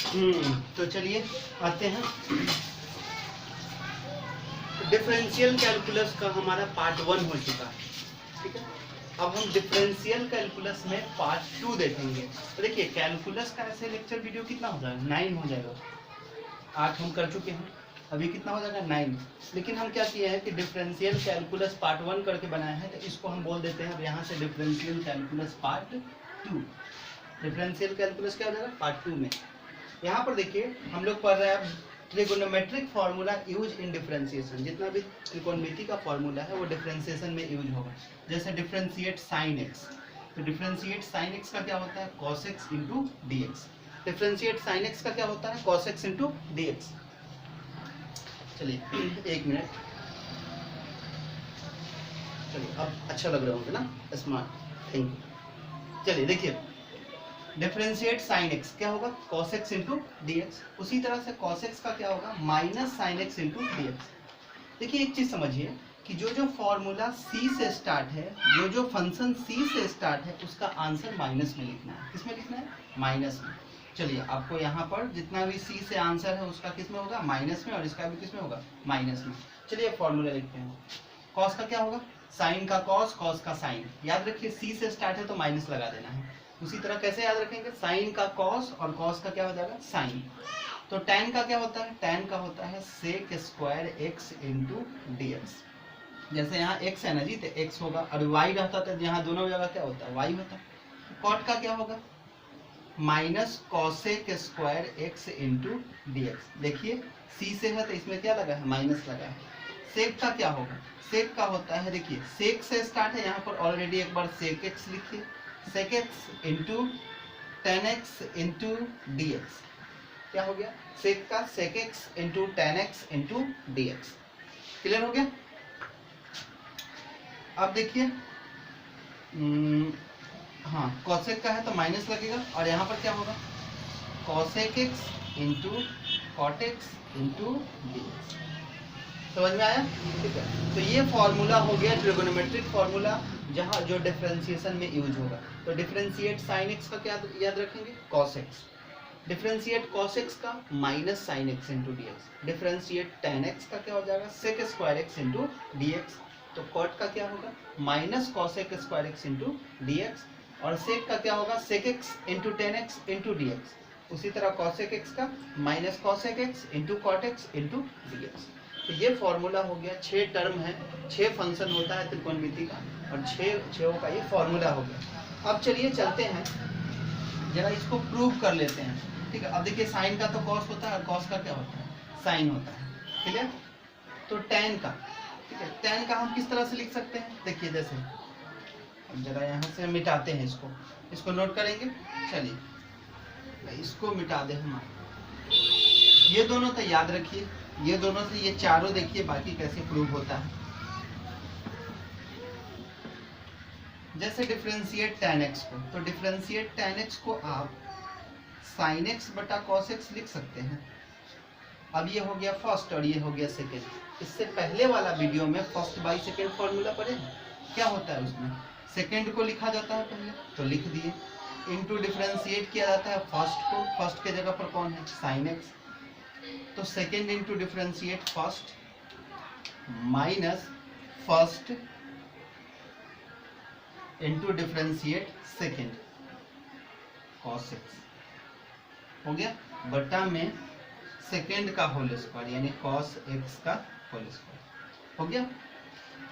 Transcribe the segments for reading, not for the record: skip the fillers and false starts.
तो चलिए आते हैं। डिफरेंशियल कैलकुलस का हमारा पार्ट 1 हो चुका है, ठीक है। अब हम डिफरेंशियल कैलकुलस में पार्ट 2 देखेंगे। तो देखिए कैलकुलस का ऐसे लेक्चर वीडियो कितना हो जाएगा, 9 हो जाएगा। 8 हम कर चुके हैं, अभी कितना हो जाएगा 9। लेकिन हम क्या किए हैं कि डिफरेंशियल कैलकुलस पार्ट 1 करके बनाया है, तो इसको हम बोल देते हैं अब यहाँ से differential calculus part 2। Differential calculus क्या हो जाएगा पार्ट 2 में। यहाँ पर देखिए हम लोग पढ़ रहे हैं trigonometric formula use in differentiation. जितना भी त्रिकोणमिति का फार्मूला है वो डिफरेंशिएशन में यूज होगा। जैसे डिफरेंशिएट साइन एक्स, तो डिफरेंशिएट साइन एक्स का क्या होता है cos x into d x. Differentiate sine x का क्या होता है cos x into d x. चलिए एक मिनट, चलिए अब अच्छा लग रहा होगा ना, स्मार्ट, थैंक यू। चलिए देखिए डिफरेंशिएट साइन एक्स क्या होगा cos x into d x. उसी तरह से cos x का क्या होगा minus sine x into d x. देखिए एक चीज समझिए कि जो फॉर्मूला c से स्टार्ट है, जो फंक्शन c से स्टार्ट है, उसका आंसर माइनस में लिखना है। किस में लिखना है माइनस में। चलिए आपको यहाँ पर जितना भी c से आंसर है उसका किस में होगा माइनस में, और इसका भी किस में होगा माइनस में। चलिए फॉर्मूला लिखते हैं। cos का क्या होगा साइन का cos, cos का साइन। याद रखिए c से स्टार्ट है तो माइनस लगा देना है। उसी तरह कैसे याद रखेंगे साइन का cos और cos का क्या हो जाएगा साइन। तो tan का क्या होता है tan का होता है sec square x into d x. जैसे यहाँ x है ना जी तो x होगा, और y रहता था यहाँ दोनों जगह क्या होता है y होता है। cot का क्या होगा minus cosec square x into d x. देखिए c से है तो इसमें क्या लगा है माइनस लगा है। सेक का क्या होगा सेक का होता है, देखिए सेक से स्टार्ट है यहाँ पर ऑलरेडी एक बार सेक एक्स लिखिए, sec x into tan x into d x. क्या हो गया सेक का sec x into tan x into d x. Clear हो गया। अब देखिए हाँ कॉसेक का है तो माइनस लगेगा, और यहाँ पर क्या होगा cosec x into cot x into d x. समझ में आया, ठीक है। तो ये फॉर्मूला हो गया ट्रिगोनोमेट्रिक फॉर्मूला, जहाँ जो डिफरेंशिएशन में यूज होगा। तो डिफरेंशिएट साइन एक्स का क्या याद रखेंगे cos x। Differentiate cos x का minus sine x into d x. Differentiate tan x का क्या हो जाएगा sec square x into d x. तो कॉट का क्या होगा minus cosec square x into d x, और सेक का क्या होगा sec x into tan x into d x. उसी तरह कॉसेक एक्स का minus cosec x into cot x into d x. तो ये फॉर्मूला हो गया, 6 टर्म है, 6 फंक्शन होता है त्रिकोणमिति का, और 6 का ये फॉर्मूला हो गया। अब चलिए चलते हैं जरा इसको प्रूव कर लेते हैं, ठीक है। अब देखिए साइन का तो कॉस होता है और कॉस का क्या होता है साइन होता है, क्लियर। तो टेन का, ठीक है, टेन का हम किस तरह से लिख सकते हैं देखिए जैसे, अब जरा यहाँ से मिटाते हैं इसको नोट करेंगे। चलिए इसको मिटा दे हम, ये दोनों तो याद रखिए, ये दोनों से ये चारों देखिए बाकी कैसे प्रूव होता है। जैसे डिफरेंशिएट tan x को, तो डिफरेंशिएट tan x को आप sin x बटा cos x लिख सकते हैं। अब ये हो गया फर्स्ट और ये हो गया सेकेंड। इससे पहले वाला वीडियो में फर्स्ट बाई सेकेंड फॉर्मूला पढ़े हैं, क्या होता है उसमें सेकेंड को लिखा जाता है पहले तो लिख दिए, इनटू डिफरेंशिएट किया जाता है फर्स्ट को, फर्स्ट के जगह पर कौन है sin x, तो second into differentiate first minus first into differentiate second cos x हो गया, बटा में सेकेंड का होल स्क्वायर यानी cos x का होल स्क्वायर हो गया।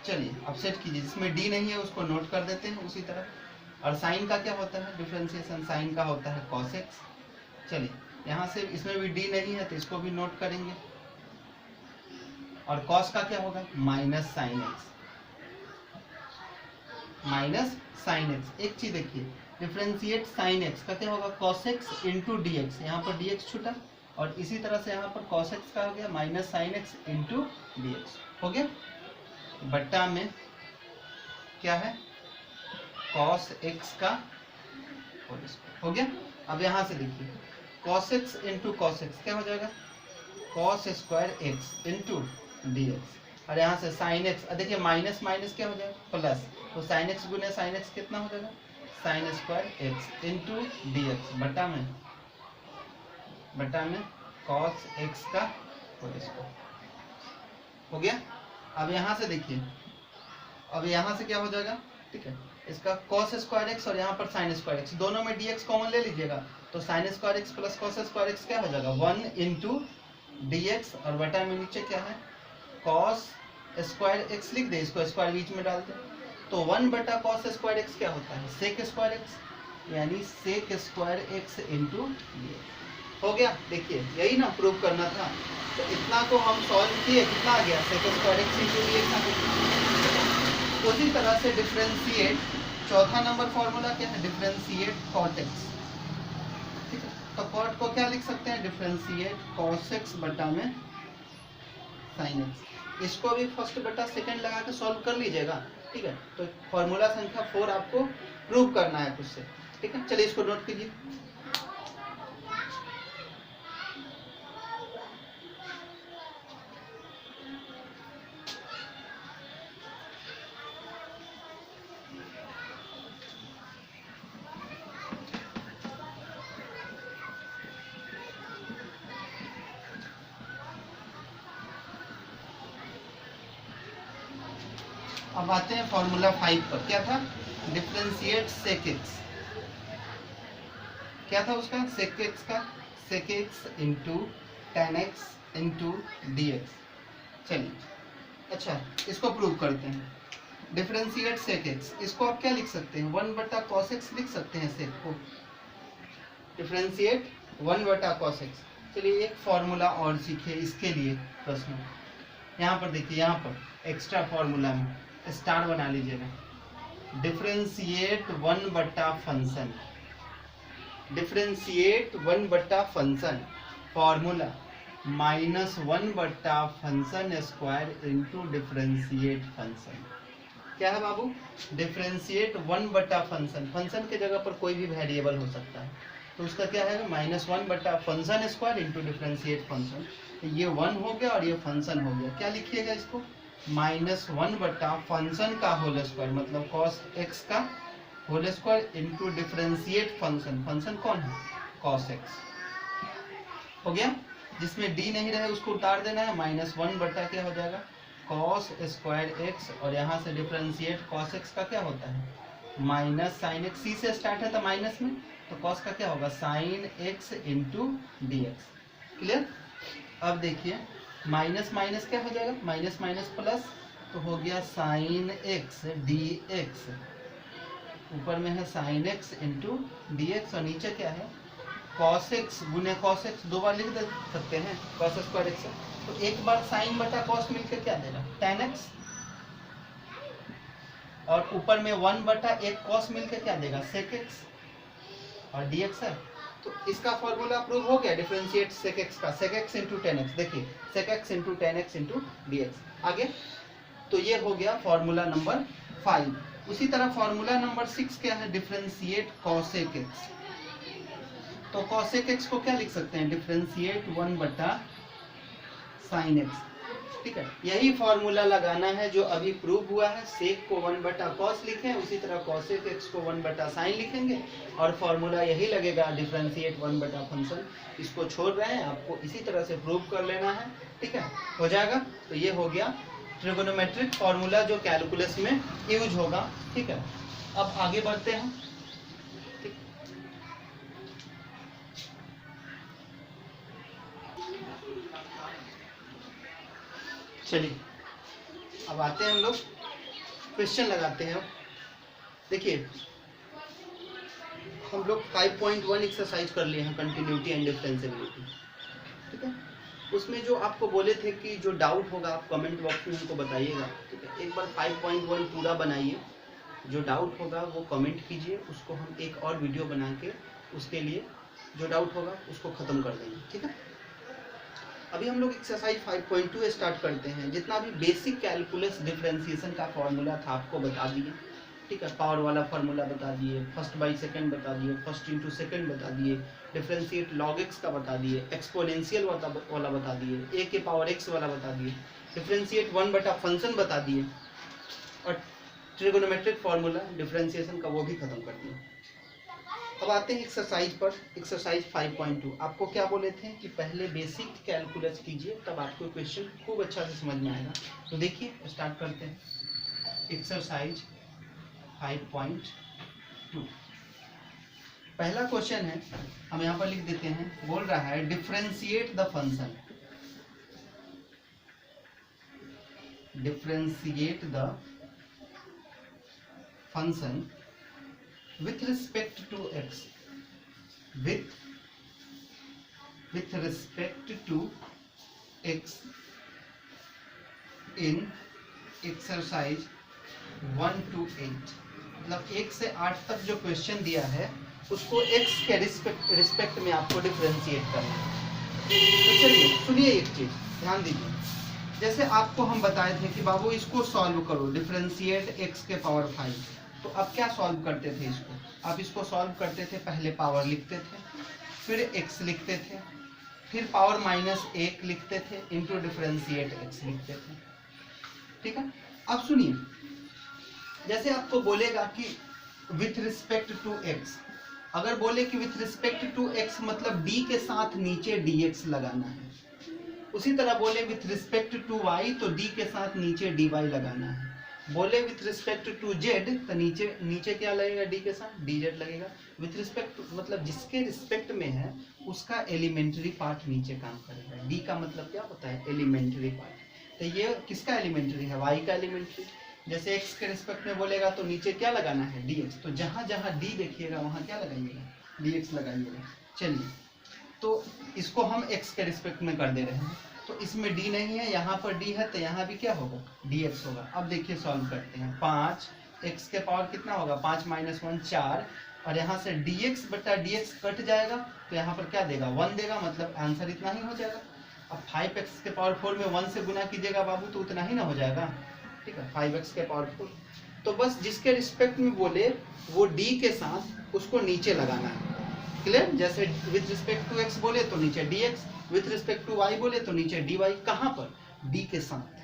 चलिए अब सेट कीजिए, जिसमें d नहीं है उसको नोट कर देते हैं उसी तरह। और साइन का क्या होता है डिफरेंशिएशन साइन का होता है cos x। चलिए यहाँ से इसमें भी d नहीं है तो इसको भी नोट करेंगे, और cos का क्या होगा minus sine x, minus sine x. एक चीज देखिए डिफरेंशिएट साइन एक्स का क्या होगा cos x into d x, यहाँ पर डी एक्स छूटा, और इसी तरह से यहाँ पर cos x का हो गया minus sine x into d x हो गया, बट्टा में क्या है cos x का होल स्क्वायर हो गया। अब यहाँ से देखिए cos x into cos x क्या हो जाएगा cos square x into d x, और यहाँ से साइन एक्स, देखिए माइनस माइनस क्या हो जाएगा प्लस, तो साइन एक्स गुने साइन एक्स कितना हो जाएगा sine square x into d x, बटा में बटा में cos x का होल स्क्वायर हो गया। अब यहाँ से देखिए, अब यहाँ से क्या हो जाएगा, ठीक है, इसका cos स्क्वायर x और यहाँ पर sin स्क्वायर x, दोनों में dx कॉमन ले लीजिएगा, तो sin square x plus cos square x क्या हो जाएगा 1 इंटू dx, और बटा में नीचे क्या है cos स्क्वायर x लिख दे, इसको स्क्वायर बीच में डाल दे, तो 1 बटा cos स्क्वायर x क्या होता है sec स्क्वायर x, यानी sec square x into dx हो गया। देखिए यही ना प्रूव करना था, तो इतना को हम सॉल्व किए, कितना आ गया sec square x into dx आ गया। उसी तरह से डिफरेंशिएट, चौथा नंबर फॉर्मूला क्या है, डिफरेंशिएट cot x, ठीक है, तो cot को क्या लिख सकते हैं, डिफरेंशिएट cos x बटा में sin x, इसको भी फर्स्ट बटा सेकंड लगा के सॉल्व कर लीजिएगा, ठीक है। तो फॉर्मूला संख्या 4 आपको प्रूव करना है खुद से, ठीक है। चलिए इसको नोट कीजिए। अब आते हैं फॉर्मूला 5 पर, क्या था, डिफरेंशिएट sec x, क्या था उसका sec x का, sec x into tan x into dx। चलिए अच्छा इसको प्रूव करते हैं, डिफरेंशिएट sec x, इसको आप क्या लिख सकते हैं 1 बटा cos x लिख सकते हैं sec को, डिफरेंशिएट 1 बटा cos x। चलिए एक फॉर्मूला और सीखिए इसके लिए प्रश्न, यहाँ पर देखिए, यहाँ पर एक्स्ट्रा फॉर्मूला में स्टार बना लीजिएगा, डिफरेंशिएट 1 बटा फंक्शन, डिफरेंशिएट 1 बटा फंक्शन, फॉर्मूला -1 बटा function square into differentiate function. क्या है बाबू, डिफरेंशिएट 1 बटा फंक्शन, फंक्शन के जगह पर कोई भी वेरिएबल हो सकता है, तो उसका क्या है -1 बटा function square into differentiate function, ये 1 हो गया और ये फंक्शन हो गया, क्या लिखिएगा इसको -1 बटा फंक्शन का होल स्क्वायर, मतलब cos x का whole square into differentiate function, function कौन है cos x हो गया। जिसमें d नहीं रहे उसको उतार देना है, -1 बटा क्या हो जाएगा cos स्क्वायर x, और यहाँ से डिफरेंशिएट cos x का क्या होता है माइनस sin x, c से स्टार्ट है तो माइनस में, तो cos का क्या होगा sin x into dx। Clear. अब देखिए माइनस माइनस क्या हो जाएगा, माइनस माइनस प्लस, तो हो गया sin x dx, ऊपर में है sin x इंटू dx, और नीचे क्या है cos x गुने cos x, दो बार लिख दे सकते हैं cos स्क्वायर x, तो एक बार sin बटा cos मिलकर क्या देगा tan x, और ऊपर में 1 बटा एक cos मिलकर क्या देगा sec x, और dx है, तो इसका फॉर्मूला प्रूव हो गया, डिफरेंशिएट sec x का, sec x into tan x, देखिए sec x into tan x into dx आगे, तो ये हो गया फॉर्मूला नंबर 5। उसी तरह फॉर्मूला नंबर 6 क्या है, डिफरेंशिएट cosec x, तो cosec x को क्या लिख सकते हैं, डिफरेंशिएट 1 बटा sin x, ठीक है। यही फॉर्मूला लगाना है जो अभी प्रूव हुआ है, sec को 1 बटा cos लिखें, उसी तरह cosec x को 1 बटा sin लिखेंगे, और फॉर्मूला यही लगेगा डिफरेंशिएट 1 बटा फंक्शन, इसको छोड़ रहे हैं, आपको इसी तरह से प्रूव कर लेना है, ठीक है, हो जाएगा। तो ये हो गया ट्रिगोनोमेट्रिक फॉर्मूला जो कैलकुलस में यूज होगा, ठीक है। अब आगे बढ़ते हैं, चलिए अब आते हैं हम लोग क्वेश्चन लगाते हैं। देखिए हम लोग 5.1 एक्सरसाइज कर लिए हैं, कंटिन्यूटी एंड डिफरेंशिएबिलिटी, ठीक है। उसमें जो आपको बोले थे कि जो डाउट होगा आप कमेंट बॉक्स में हमको बताइएगा, ठीक है। एक बार 5.1 पूरा बनाइए, जो डाउट होगा वो कमेंट कीजिए, उसको हम एक और वीडियो बना के उसके लिए जो डाउट होगा उसको ख़त्म कर देंगे, ठीक है। अभी हम लोग एक्सरसाइज 5.2 स्टार्ट करते हैं। जितना भी बेसिक कैलकुलस डिफरेंशिएशन का फॉर्मूला था आपको बता दिए, ठीक है। पावर वाला फार्मूला बता दिए, फर्स्ट बाई सेकंड बता दिए, फर्स्ट इंटू सेकंड बता दिए, डिफरेंशिएट लॉग एक्स का बता दिए, एक्सपोनेंशियल वाला बता दिए, ए के पावर एक्स वाला बता दिए, डिफरेंशिएट 1 बटा फंक्शन बता दिए, और ट्रिगोनोमेट्रिक फार्मूला डिफरेंशिएशन का वो भी खत्म कर दिया। अब आते हैं एक्सरसाइज पर। एक्सरसाइज 5.2 आपको क्या बोले थे कि पहले बेसिक कैलकुलस कीजिए, तब आपको क्वेश्चन खूब अच्छा से समझ में आएगा। तो देखिए स्टार्ट करते हैं एक्सरसाइज 5.2। पहला क्वेश्चन है, हम यहाँ पर लिख देते हैं, बोल रहा है differentiate the function, differentiate the function with respect to x, with respect to x in exercise 1 to 8। मतलब 1 से 8 तक जो क्वेश्चन दिया है उसको x के रिस्पेक्ट में आपको डिफरेंशिएट करना है। तो चलिए सुनिए एक चीज ध्यान दीजिए, जैसे आपको हम बताए थे कि बाबू इसको सॉल्व करो, डिफरेंशिएट x के पावर 5। तो अब क्या सॉल्व करते थे इसको, आप इसको सॉल्व करते थे, पहले पावर लिखते थे, फिर x लिखते थे, फिर पावर -1 लिखते थे, इंटू डिफरेंशिएट x लिखते थे। ठीक है, अब सुनिए, जैसे आपको बोलेगा कि विथ रिस्पेक्ट टू x, अगर बोले कि विथ रिस्पेक्ट टू x मतलब d के साथ नीचे dx लगाना है, उसी तरह बोले विथ रिस्पेक्ट टू y तो d के साथ नीचे dy लगाना है, बोले विथ रिस्पेक्ट टू z तो नीचे क्या लगेगा, d के साथ dz लगेगा। विथ रिस्पेक्ट मतलब जिसके रिस्पेक्ट में है उसका एलिमेंट्री पार्ट नीचे काम करेगा। d का मतलब क्या होता है, एलिमेंट्री पार्ट। तो ये किसका एलिमेंट्री है, y का एलिमेंट्री। जैसे x के रिस्पेक्ट में बोलेगा तो नीचे क्या लगाना है, dx, तो जहां जहां d देखिएगा वहां क्या लगाइएगा, dx लगाइएगा। चलिए, तो इसको हम x के रिस्पेक्ट में कर दे रहे हैं, तो इसमें d नहीं है, यहाँ पर d है, तो यहाँ भी क्या होगा, dx होगा। अब देखिए सॉल्व करते हैं, 5 x के पावर कितना होगा, 5 - 1 4, और यहाँ से dx बटा dx कट जाएगा, तो यहाँ पर क्या देगा, 1 देगा, मतलब आंसर इतना ही हो जाएगा। अब 5x के पावर 4 में 1 से गुना कीजिएगा बाबू, तो उतना ही ना हो जाएगा। ठीक है, 5x के पावर 4। तो बस जिसके रिस्पेक्ट में बोले वो d के साथ उसको नीचे लगाना है। क्लियर, जैसे विथ रिस्पेक्ट टू x बोले तो नीचे dx, with respect to y बोले तो नीचे dy। कहाँ पर, d के साथ,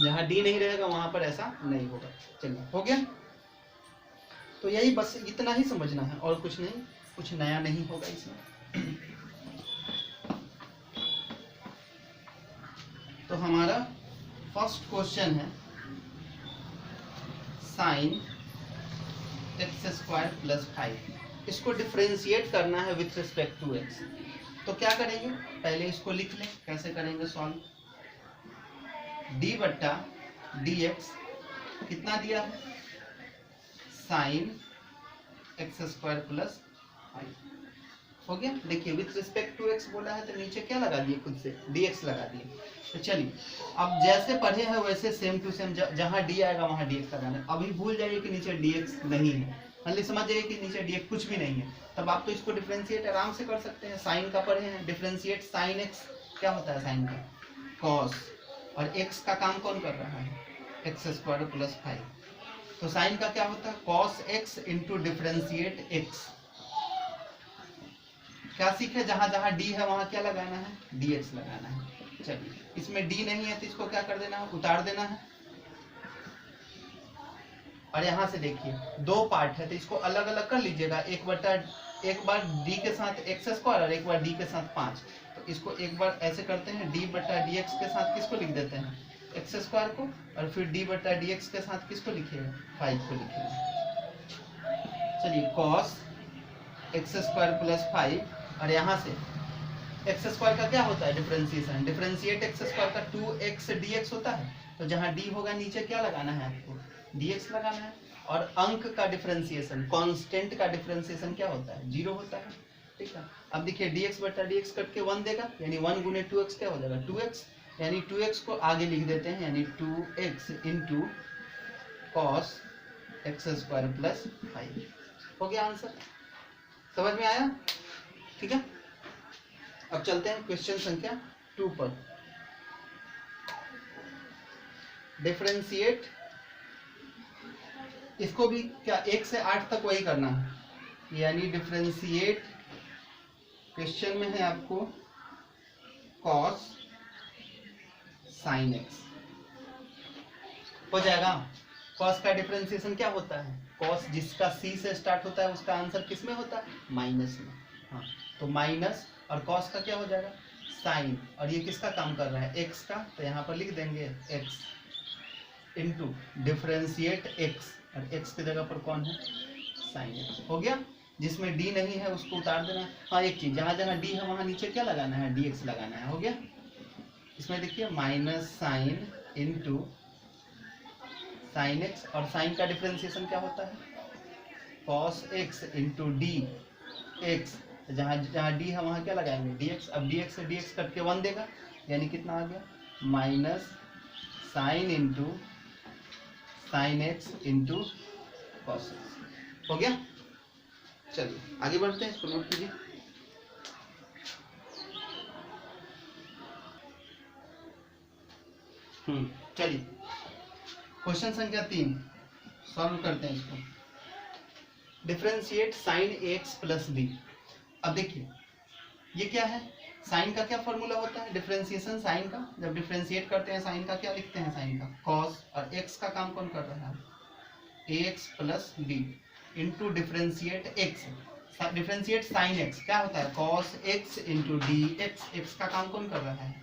जहाँ d नहीं रहेगा वहां पर ऐसा नहीं होगा। चलिए हो गया, तो यही बस इतना ही समझना है, और कुछ नहीं, कुछ नया नहीं होगा इसमें। तो हमारा फर्स्ट क्वेश्चन है sin x² + 5, इसको डिफरेंशिएट करना है विथ रिस्पेक्ट टू x। तो क्या करेंगे, पहले इसको लिख लें, कैसे करेंगे सॉल्व, d बट्टा dx कितना दिया है, sin x² + 5 हो गया। देखिए विथ रिस्पेक्ट टू x बोला है तो नीचे क्या लगा दिए, खुद से dx लगा दिए। तो चलिए अब जैसे पढ़े हैं वैसे सेम टू सेम, जहां d आएगा वहां dx लगाना है। अभी भूल जाइए कि नीचे dx नहीं है, मतलब समझ जाइए कि नीचे dx कुछ भी नहीं है, तब आप तो इसको डिफरेंशिएट आराम से कर सकते हैं। साइन का पढ़े हैं, डिफरेंशिएट sin x क्या होता है, साइन का cos, और x का काम कौन कर रहा है, x² + 5। तो साइन का क्या होता है, cos x into differentiate x। क्या सीखे, जहां जहां d है वहां क्या लगाना है, dx लगाना है। चलिए इसमें d नहीं है तो इसको क्या कर देना है, उतार देना है। और यहाँ से देखिए दो पार्ट है तो इसको अलग अलग कर लीजिएगा, एक बार d के साथ x² और एक बार d के साथ 5। तो इसको एक बार ऐसे करते हैं, d बटा dx के साथ किसको लिख देते हैं, x² को, और फिर d बटा dx के साथ किसको लिखिएगा, 5 को लिखिएगा। चलिए cos x² + 5, और यहाँ से x² का क्या होता है, डिफरेंशिएशन, डिफरेंशिएट x² का 2x dx होता है। तो जहाँ d होगा नीचे क्या लगाना है आपको, dx लगाना है। और अंक का डिफरेंशिएशन, कांस्टेंट का डिफरेंशिएशन क्या होता है, 0 होता है। ठीक है, अब देखिए dx बटा dx कट के 1 देगा, यानी 1 गुने 2x क्या हो जाएगा, 2x, यानी 2x को आगे लिख देते हैं, यानी 2x इंटू cos x² + 5 हो गया आंसर। समझ में आया, ठीक है। अब चलते हैं क्वेश्चन संख्या 2 पर। डिफरेंशिएट, इसको भी क्या 1 से 8 तक वही करना है, यानी डिफरेंशिएट, क्वेश्चन में है आपको cos sin x हो जाएगा। cos का डिफरेंशिएशन क्या होता है, कॉस जिसका सी से स्टार्ट होता है उसका आंसर किस में होता है? माइनस में। हाँ, तो माइनस और कॉस का क्या हो जाएगा? साइन। और ये किसका काम कर रहा है? एक्स का। तो यहाँ पर लिख देंगे एक्स इंटू डिफरेंशिएट एक्स, और एक्स की जगह पर कौन है? Sine x. हो गया। जिसमें डी नहीं है उसको उतार देना है। हाँ, एक चीज, जहाँ जहाँ डी है वहाँ नीचे क्या लगाना है? डी एक्स लगाना है। हो गया। इसमें देखिए minus sine into sine x, और साइन का डिफरेंशिएशन क्या होता है? Cos x into d x. जहाँ जहाँ डी है वहाँ क्या लगाएंगे? D x. अब डी एक्स से डी एक्स कट के 1 देगा, यानी कितना आ गया? Minus sine into sine x into cos x. हो गया। चलिए आगे बढ़ते हैं, इसको नोट कीजिए। चलिए क्वेश्चन संख्या 3 सॉल्व करते हैं इसको। Differentiate sine x plus b. अब देखिए ये क्या है? साइन का क्या फॉर्मूला होता है? डिफरेंशिएशन साइन का। जब डिफरेंशिएट करते हैं साइन का क्या लिखते हैं? साइन का कॉस, और एक्स का काम कौन कर रहा है? X plus b into differentiate x. Differentiate sine x क्या होता है? Cos x into d x. X का काम कौन कर रहा है?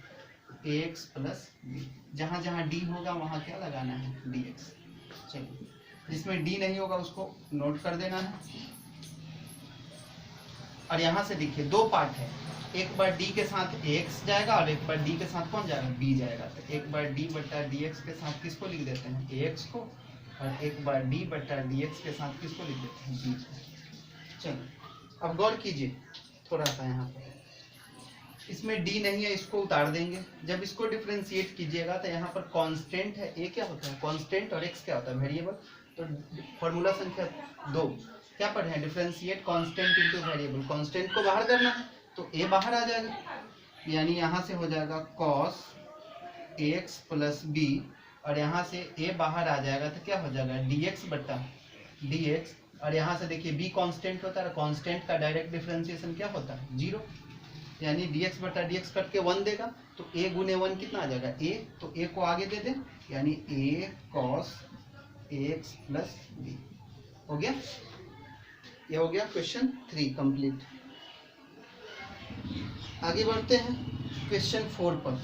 X plus b. जहां जहां डी होगा वहां क्या लगाना है? D x. चलिए, जिसमें डी नहीं होगा उसको नोट कर देना है। और यहाँ से देखिए दो पार्ट है, एक बार डी के साथ एक्स जाएगा और एक बार डी के साथ कौन जाएगा? बी जाएगा। तो एक बार डी बटा डी एक्स के साथ किसको लिख देते हैं? एक्स को, और एक बार डी बटा डी एक्स के साथ किसको लिख देते हैं? बी को। चलो अब गौर कीजिए थोड़ा सा, यहाँ पर इसमें डी नहीं है, इसको उतार देंगे। जब इसको डिफरेंशिएट कीजिएगा तो यहाँ पर कांस्टेंट है, ए क्या होता है? कांस्टेंट, और एक्स क्या होता है? वेरिएबल। तो फॉर्मूला संख्या 2 क्या पढ़े हैं? Differentiate constant into variable. Constant को बाहर करना है तो ए बाहर आ जाएगा, यानी यहाँ से हो जाएगा कॉस एक्स प्लस बी, और यहाँ से ए बाहर आ जाएगा तो क्या हो जाएगा? डी एक्स बटा डी एक्स। और यहाँ से देखिए बी कांस्टेंट होता है, कांस्टेंट का डायरेक्ट डिफरेंशिएशन क्या होता है? 0, यानी dx बटा dx कट के 1 देगा। तो a गुने 1 कितना आ जाएगा? a। तो a को आगे दे दे, यानी a cos x plus b. हो गया। ये हो गया क्वेश्चन 3 कंप्लीट। आगे बढ़ते हैं क्वेश्चन 4 पर।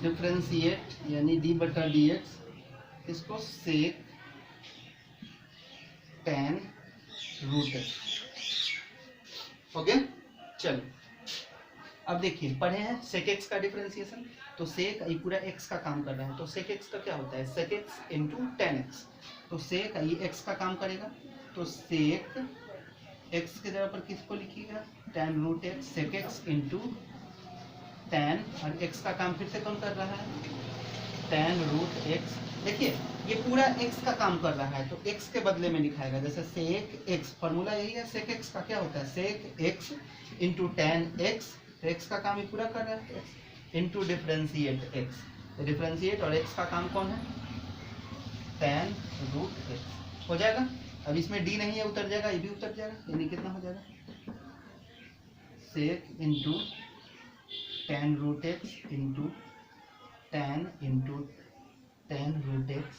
डिफरेंशिएट यानी d बटा dx, इसको सेक tan रूट x। हो गया। चलो अब देखिए पढ़े हैं सेक एक्स का डिफरेंशिएशन। तो सेक ये पूरा एक्स का काम कर रहा है, तो सेक एक्स का क्या होता है? Sec x into tan x. तो सेक ये एक्स का काम करेगा, तो सेक एक्स की जगह पर किसको लिखिएगा? Tan root x. Sec x into tan, और एक्स का काम फिर से कौन कर रहा है? Tan root x. देखिए ये पूरा x का काम कर रहा है, तो x के बदले में लिखाएगा। जैसे सेक x, फॉर्मूला यही है। सेक x का क्या होता है? Sec x into tan x. तो x का काम ये पूरा कर रहा है, इंटू डिफरेंशिएट x। तो डिफरेंशिएट और x का काम कौन है? Tan root x। हो जाएगा। अब इसमें d नहीं है, उतर जाएगा, ये भी उतर जाएगा, यानी कितना हो जाएगा? Sec into tan root x into tan root x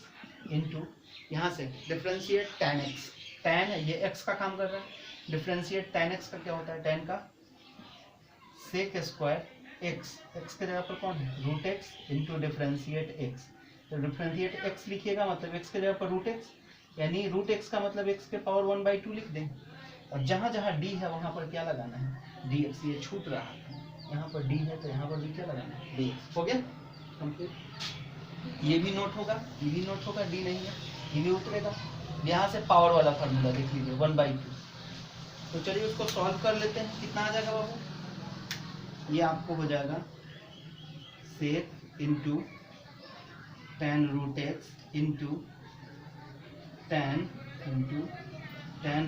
into यहाँ से डिफरेंशिएट टेन एक्स। टेन ये एक्स का काम कर रहा है, डिफरेंशिएट टेन एक्स का क्या होता है? टेन का सेक स्क्वायर एक्स। एक्स के जगह पर कौन है? Root x into differentiate x. तो डिफरेंशिएट एक्स लिखिएगा, मतलब एक्स के जगह पर रूट एक्स, यानी रूट एक्स का मतलब एक्स के पावर 1/2 लिख दें। और जहाँ जहाँ डी है वहाँ पर क्या लगाना है? D x. ये छूट रहा है, यहाँ पर डी है तो यहाँ पर भी क्या लगाना है? D x. हो गया कंप्लीट। ये भी नोट होगा, ये भी नोट होगा, डी नहीं है, ये भी उतरेगा। यहाँ से पावर वाला फार्मूला देख लीजिए 1/2। तो चलिए उसको सॉल्व कर लेते हैं। कितना आ जाएगा बाबू? ये आपको हो जाएगा sec into tan root x into tan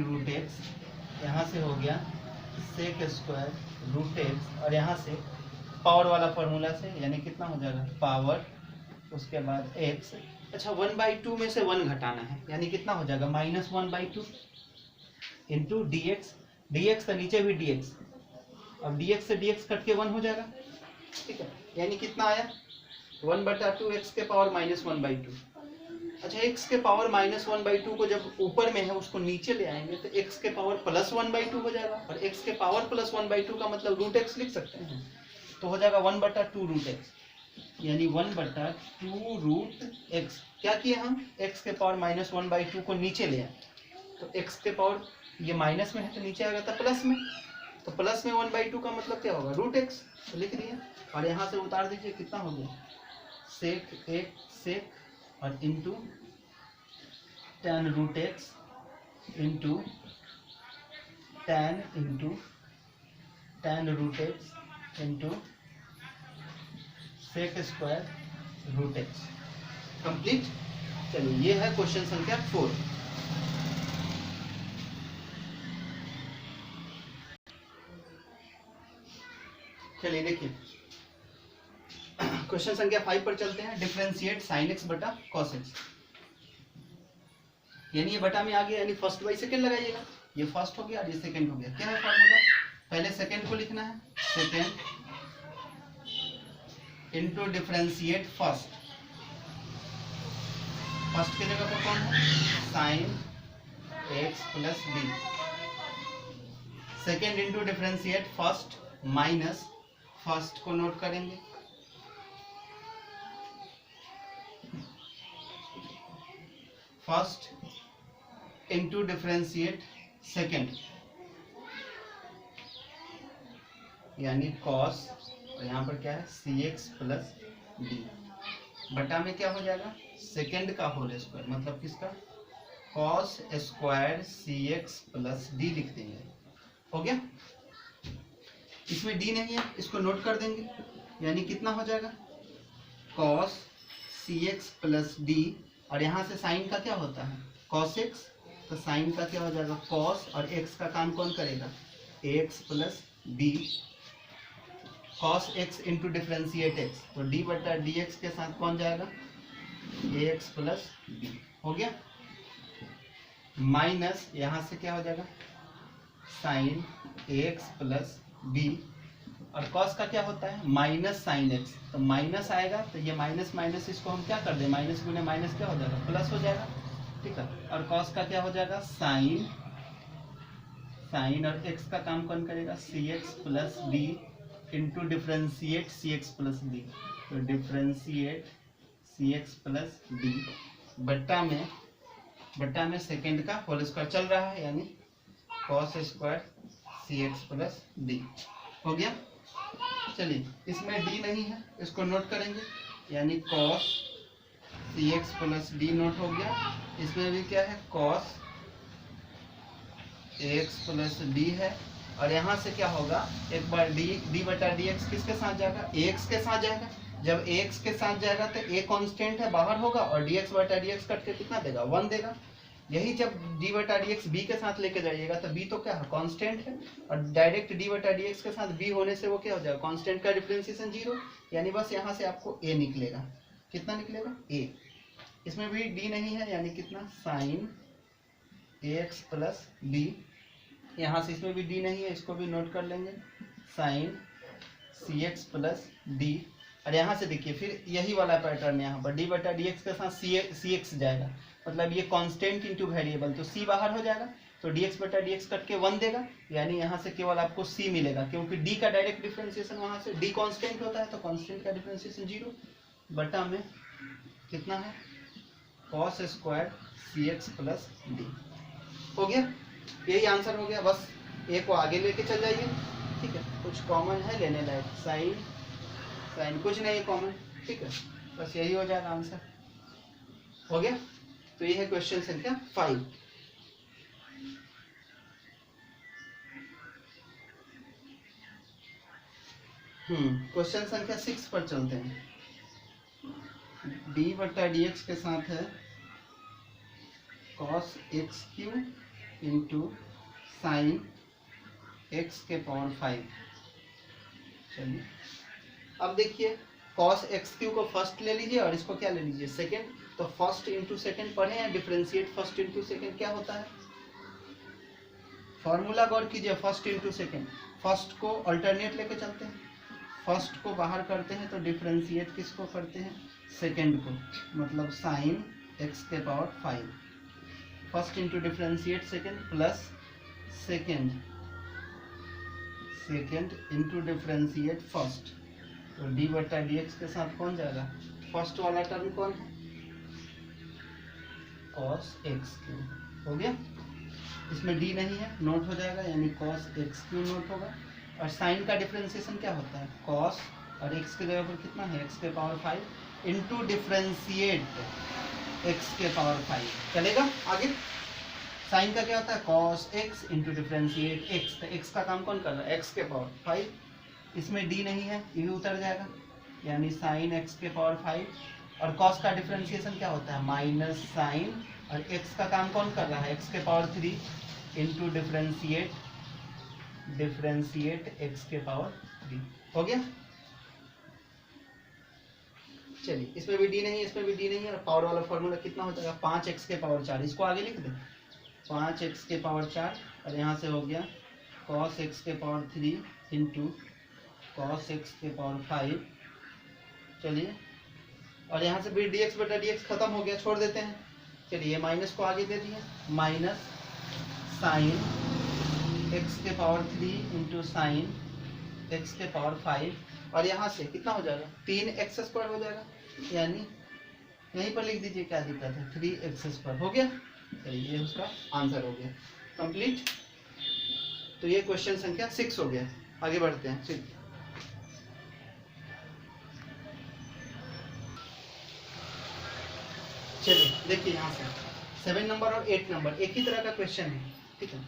root x. यहाँ से हो गया सेक स्क्वायर रूट एक्स, और यहाँ से पावर वाला फार्मूला से, यानी कितना हो जाएगा? पावर, उसके बाद x। अच्छा 1/2 में से 1 घटाना है, यानी कितना हो जाएगा? -1/2 into d x. D x तो नीचे भी dx, अब dx से dx कट के 1 हो जाएगा, ठीक है। यानी कितना आया? 1/2 x के पावर -1/2। अच्छा x के पावर -1/2 को जब ऊपर में है उसको नीचे ले आएंगे तो x के पावर +1/2 हो जाएगा, और x के पावर +1/2 का मतलब √x लिख सकते हैं, तो हो जाएगा 1/2 √x, यानी 1/2 √x। क्या किए हम, x के पावर -1/2 को नीचे ले आए, तो x के पावर ये माइनस में है तो नीचे आएगा था प्लस में, तो प्लस में 1/2 का मतलब क्या होगा √x, तो लिख दिया, और यहाँ से उतार दीजिए, कितना हो गया सेक सेक और into tan√x into tan tan√x into sec² √x। Complete. चलिए ये है क्वेश्चन संख्या 4। चलिए देखिए क्वेश्चन संख्या 5 पर चलते हैं। डिफरेंशिएट sin x बटा cos x, यानी ये बटा में आ गया, यानी फर्स्ट बाई सेकंड लगाइएगा, ये फर्स्ट हो गया और ये सेकंड हो गया। क्या है फॉर्मूला, पहले सेकंड को लिखना है, second into differentiate first, first की जगह पर कौन है sin x plus d, second into differentiate first minus first को नोट करेंगे, फर्स्ट इनटू डिफरेंशिएट सेकंड, यानी cos, और यहाँ पर क्या है cx प्लस d, बटा में क्या हो जाएगा सेकंड का होल स्क्वायर, मतलब किसका cos square cx plus d लिख देंगे। हो गया, इसमें d नहीं है, इसको नोट कर देंगे, यानी कितना हो जाएगा cos cx प्लस d, और यहाँ से साइन का क्या होता है cos x, तो साइन का क्या हो जाएगा cos, और x का काम कौन करेगा x plus d, cos x into differentiate x, तो d बटा dx के साथ कौन जाएगा ax प्लस d। हो गया, माइनस यहाँ से क्या हो जाएगा साइन ax प्लस b, और cos का क्या होता है माइनस साइन x, तो माइनस आएगा, तो ये माइनस माइनस इसको हम क्या कर दें, माइनस गुने माइनस क्या हो जाएगा प्लस हो जाएगा, ठीक है, और cos का क्या हो जाएगा साइन, और x का काम कौन करेगा cx plus d into differentiate cx plus d, तो डिफरेंशिएट cx प्लस d बट्टा में सेकेंड का होल स्क्वायर चल रहा है, यानी cos square cx plus d। हो गया, चलिए इसमें d नहीं है, इसको नोट करेंगे, यानी cos cx plus d note हो गया, इसमें भी क्या है cos ax प्लस d है, और यहाँ से क्या होगा एक बार d बटा dx किसके साथ जाएगा ax के साथ जाएगा, जब ax के साथ जाएगा तो a कांस्टेंट है बाहर होगा, और dx बटा dx कट के कितना देगा 1 देगा, यही जब d बटा dx b के साथ लेके जाइएगा तो b तो क्या है कांस्टेंट है, और डायरेक्ट d बटा dx के साथ b होने से वो क्या हो जाएगा कांस्टेंट का डिफरेंशिएशन 0, यानी बस यहाँ से आपको a निकलेगा, कितना निकलेगा a, इसमें भी d नहीं है, यानी कितना साइन ax प्लस b, यहाँ से इसमें भी d नहीं है, इसको भी नोट कर लेंगे साइन cx प्लस d, और यहाँ से देखिए फिर यही वाला पैटर्न है, यहाँ पर d बटा dx के साथ cx जाएगा, मतलब ये कांस्टेंट इनटू वेरिएबल, तो c बाहर हो जाएगा, तो dx बटा dx कट के 1 देगा, यानी यहाँ से केवल आपको c मिलेगा, क्योंकि d का डायरेक्ट डिफरेंशिएशन वहाँ से d कांस्टेंट होता है, तो कांस्टेंट का डिफरेंशिएशन 0, बटा में कितना है cos square cx plus d। हो गया, यही आंसर हो गया, बस a को आगे लेके चल जाइए, ठीक है, कुछ कॉमन है लेने लायक, साइन कुछ नहीं कॉमन, ठीक है, बस यही हो जाएगा आंसर। हो गया, तो ये है क्वेश्चन संख्या 5। क्वेश्चन संख्या 6 पर चलते हैं। d बटा dx के साथ है cos x³ into sine x के पावर 5। चलिए अब देखिए cos x³ को फर्स्ट ले लीजिए और इसको क्या ले लीजिए सेकेंड, तो फर्स्ट इंटू सेकेंड पढ़े हैं, डिफरेंशिएट फर्स्ट इंटू सेकेंड क्या होता है, फॉर्मूला गौर कीजिए, फर्स्ट इंटू सेकेंड, फर्स्ट को अल्टरनेट लेके चलते हैं, फर्स्ट को बाहर करते हैं तो डिफरेंशिएट किसको करते हैं सेकेंड को, मतलब साइन एक्स के power 5 first into differentiate second plus second into differentiate first, तो डी बटा डी एक्स के साथ कौन जाएगा, फर्स्ट वाला टर्म कौन है, कॉस एक्स क्यूब हो गया। इसमें डी नहीं है, नोट हो जाएगा, यानी कॉस एक्स क्यूब नोट होगा। और साइन का डिफरेंशिएशन क्या होता है, कॉस और एक्स के जगह पर कितना है एक्स के पावर 5 इंटू डिफरेंशिएट एक्स के पावर 5 चलेगा। आगे साइन का क्या होता है, cos x into differentiate x, तो एक्स का काम कौन कर रहा है, एक्स के पावर 5। इसमें डी नहीं है, ये भी उतर जाएगा, यानी साइन एक्स के पावर 5। और कॉस का डिफरेंशिएशन क्या होता है, माइनस साइन, और एक्स का काम कौन कर रहा है, एक्स के पावर 3 इंटू डिफरेंशिएट एक्स के पावर 3 हो गया। चलिए इसमें भी डी नहीं है, इसमें भी डी नहीं है, और पावर वाला फॉर्मूला कितना हो जाएगा, 5x के पावर 4, इसको आगे लिख दें 5x के पावर 4, और यहाँ से हो गया cos x के पावर 3 इंटू cos x के पावर 5। चलिए और यहाँ से भी dx बटा dx खत्म हो गया, छोड़ देते हैं। चलिए माइनस को आगे दे दिए, माइनस साइन x के पावर 3 इंटू साइन x के पावर 5, और यहाँ से कितना हो जाएगा 3x² हो जाएगा, यानी यहीं पर लिख दीजिए, क्या दिक्कत है, 3x² हो गया। चलिए ये उसका आंसर हो गया कंप्लीट। तो ये क्वेश्चन संख्या 6 हो गया। आगे बढ़ते हैं। चलिए देखिए यहाँ से 7 नंबर और 8 नंबर एक ही तरह का क्वेश्चन है, ठीक है।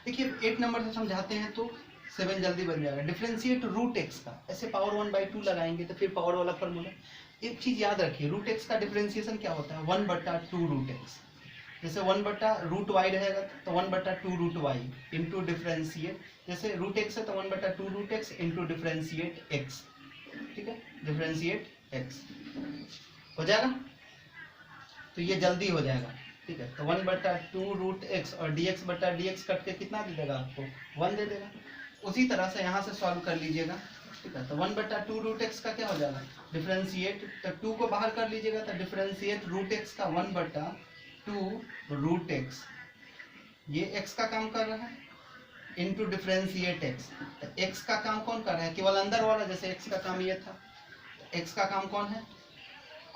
देखिए 8 नंबर से समझाते हैं तो 7 जल्दी बन जाएगा। डिफरेंशिएट रूट एक्स का, ऐसे पावर 1/2 लगाएंगे तो फिर पावर वाला फॉर्मूला। एक चीज याद रखिए, रूट एक्स का डिफरेंशिएशन क्या होता है, 1/2 रूट एक्स। जैसे 1/√y रहेगा तो 1/2 रूट वाई इंटू डिफरेंशिएट, जैसे रूट एक्स है तो 1/2 root x into differentiate x, ठीक है, डिफरेंशिएट एक्स हो जाएगा। तो ये जल्दी हो जाएगा, ठीक है। तो 1/2 रूट एक्स और dx बटा dx कट के कितना दे देगा आपको, 1 दे देगा। उसी तरह से यहाँ से सॉल्व कर लीजिएगा, ठीक है। तो 1/2 रूट एक्स का क्या हो जाएगा, डिफरेंशिएट, तो 2 को बाहर कर लीजिएगा तो डिफरेंशिएट रूट एक्स का 1/2 रूट एक्स, ये x का काम कर रहा है, इंटू डिफरेंशिएट x। तो x का काम कौन कर रहा है, केवल अंदर वाला, जैसे x का काम ये था, x का काम कौन है,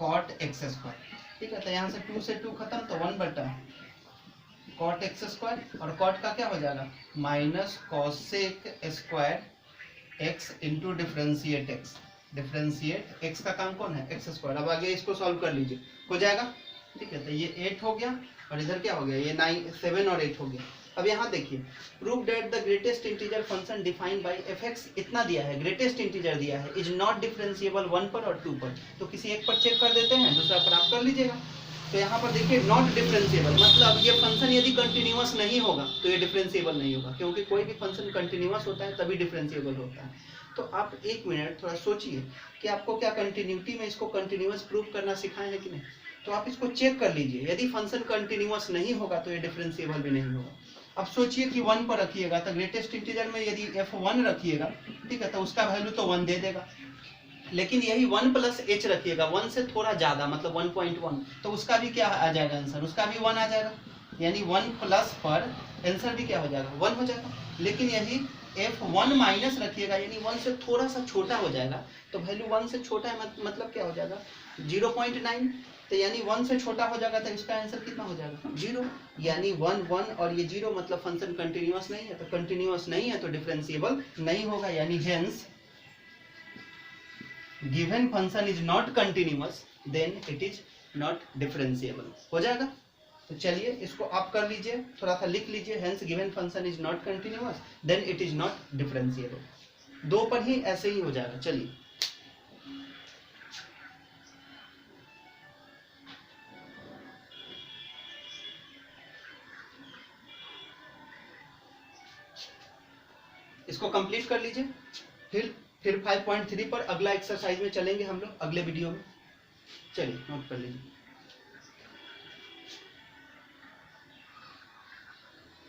cot x², ठीक है। तो यहाँ से 2 से 2 खत्म, तो 1/cot x², और cot का क्या हो जाएगा, minus cosec square x into differentiate x। Differentiate x का काम कौन है, x²। अब आगे इसको सॉल्व कर लीजिए, हो जाएगा, ठीक है। तो ये 8 हो गया, और इधर क्या हो गया, ये 7 और 8 हो गया। अब यहाँ देखिए, prove that the greatest integer function defined by fx, इतना दिया है, ग्रेटेस्ट इंटीजर दिया है, इज नॉट डिफरेंशिएबल 1 पर और 2 पर। तो किसी एक पर चेक कर देते हैं, दूसरा पर आप कर लीजिएगा। तो यहाँ पर देखिए नॉट डिफरेंशिएबल, मतलब ये फंक्शन यदि कंटिन्यूअस नहीं होगा तो ये डिफरेंशिएबल नहीं होगा, क्योंकि कोई भी फंक्शन कंटिन्यूअस होता है तभी डिफरेंशिएबल होता है। तो आप एक मिनट थोड़ा सोचिए कि आपको क्या कंटिन्यूटी में इसको कंटिन्यूअस प्रूव करना सिखाए है कि नहीं। तो आप इसको चेक कर लीजिए, यदि फंक्शन कंटिन्यूअस नहीं होगा तो ये डिफरेंशिएबल भी नहीं होगा। अब सोचिए कि 1 पर रखिएगा, तो ग्रेटेस्ट इंटीजर में यदि f1 रखिएगा, ठीक है, तो उसका वैल्यू तो 1 दे देगा। लेकिन यही 1 प्लस h रखिएगा, 1 से थोड़ा ज्यादा, मतलब 1.1, तो उसका भी क्या आ जाएगा आंसर, उसका भी 1 आ जाएगा, यानी 1 प्लस पर आंसर भी क्या हो जाएगा, 1 हो जाएगा। लेकिन यही f1 माइनस रखिएगा, यानी 1 से थोड़ा सा छोटा हो जाएगा, तो वैल्यू 1 से छोटा है, मतलब क्या हो जाएगा 0.9, तो यानी 1 से छोटा हो जाएगा, तो इसका आंसर कितना हो जाएगा 0, यानी 1 1 और ये 0, मतलब फंक्शन कंटिन्यूअस नहीं है। तो कंटिन्यूअस नहीं है तो डिफरेंशिएबल नहीं होगा, यानी hence given function is not continuous, then it is not differentiable हो जाएगा। तो चलिए इसको आप कर लीजिए, थोड़ा सा लिख लीजिए, hence given function is not continuous, then it is not differentiable. 2 पर ही ऐसे ही हो जाएगा। चलिए इसको कंप्लीट कर लीजिए, फिर 5.3 पर अगला एक्सरसाइज में चलेंगे हम लोग अगले वीडियो में। चलिए नोट कर लीजिए।